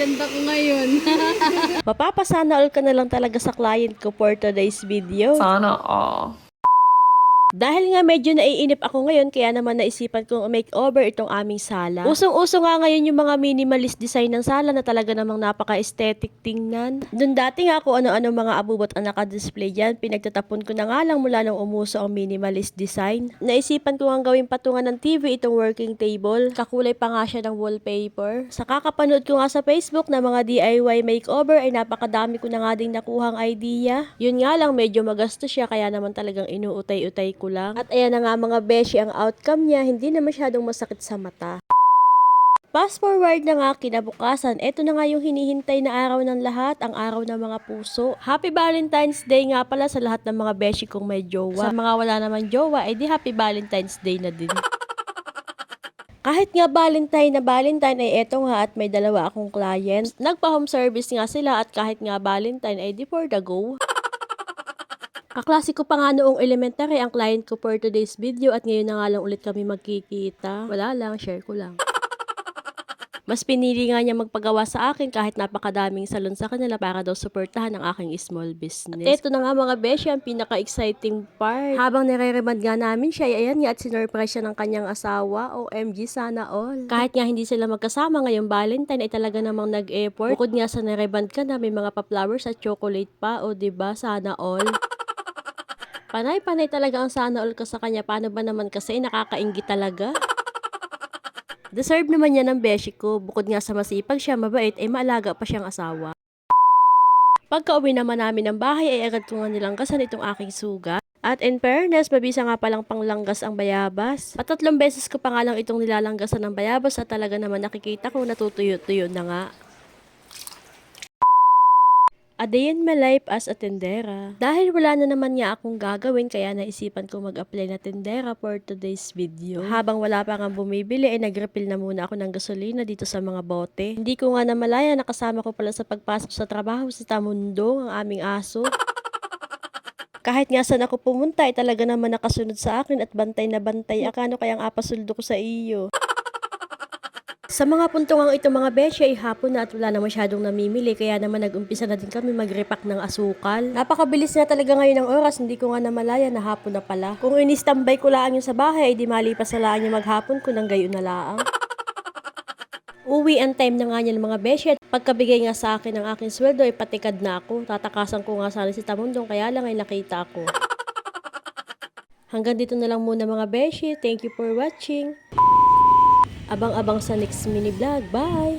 ganda ko ngayon. Mapapasana all ka na lang talaga sa client ko for today's video. Sana all. Dahil nga medyo naiinip ako ngayon, kaya naman naisipan kong makeover itong aming sala. Usong-uso nga ngayon yung mga minimalist design ng sala na talaga namang napaka-aesthetic tingnan. Doon dati nga kung ano-ano mga abubot ang naka-display dyan, pinagtatapon ko na nga lang mula nung umuso ang minimalist design. Naisipan ko nga gawing patungan ng TV itong working table. Kakulay pa nga siya ng wallpaper. Sa kakapanood ko nga sa Facebook na mga DIY makeover ay napakadami ko na nga ding nakuhang idea. Yun nga lang medyo magastos siya, kaya naman talagang inuutay-utay ko lang. At ayan na nga mga beshi, ang outcome niya hindi na masyadong masakit sa mata. Fast forward na nga kinabukasan, eto na nga yung hinihintay na araw ng lahat, ang araw ng mga puso. Happy Valentine's Day nga pala sa lahat ng mga beshi kong may jowa. Sa mga wala naman jowa, edi Happy Valentine's Day na din. Kahit nga Valentine ay eto nga at may dalawa akong clients. Nagpa-home service nga sila at kahit nga Valentine ay di for the go. Kaklase ko pa nga noong elementary ang client ko for today's video at ngayon na nga lang ulit kami magkikita. Wala lang, share ko lang. Mas pinili nga niya magpagawa sa akin kahit napakadaming salon sa kanila para daw suportahan ang aking small business. At eto na nga mga beshi, ang pinaka-exciting part. Habang nire-remand nga namin siya, ayan nga at sinurprise siya ng kanyang asawa. OMG, sana all. Kahit nga hindi sila magkasama ngayong Valentine ay talaga namang nag-effort. Bukod nga sa nire-remand ka na, may mga pa-flowers at chocolate pa. O diba, sana all. Panay-panay talaga ang sana all ko sa kanya. Paano ba naman kasi nakakaingit talaga? Deserve naman niya ng beshi ko. Bukod nga sa masipag siya, mabait, ay maalaga pa siyang asawa. Pagka-uwi naman namin ng bahay ay agad ko nga nilanggasan itong aking sugat. At in fairness, mabisa nga palang panglanggas ang bayabas. Patatlong beses ko pa nga lang itong nilalanggasan ng bayabas at talaga naman nakikita ko natutuyo-tuyo na nga. A day in my life as a tendera. Dahil wala na naman nga akong gagawin, kaya naisipan ko mag-apply na tendera for today's video. Habang wala pa nga bumibili, ay nag-refill na muna ako ng gasolina dito sa mga bote. Hindi ko nga namalaya, nakasama ko pala sa pagpasok sa trabaho si Tamundong, ang aming aso. Kahit nga saan ako pumunta, ay talaga naman nakasunod sa akin at bantay na bantay. Akano kayang apasuldo ko sa iyo? Sa mga puntungang ito mga beshi ay hapon na at wala na masyadong namimili, kaya naman nag-umpisa na din kami mag-repack ng asukal. Napakabilis na talaga ngayon ng oras, hindi ko nga namalaya na hapon na pala. Kung ini-standby ko lang yung sa bahay ay di malipas na lang yung maghapon ko ng gayon na laang. Uwi ang time na nga niya ng mga beshi at pagkabigay nga sa akin ng aking sweldo ay patikad na ako. Tatakasan ko nga sana si Tamundong, kaya lang ay nakita ako. Hanggang dito na lang muna mga beshi. Thank you for watching. Abang-abang sa next mini vlog. Bye!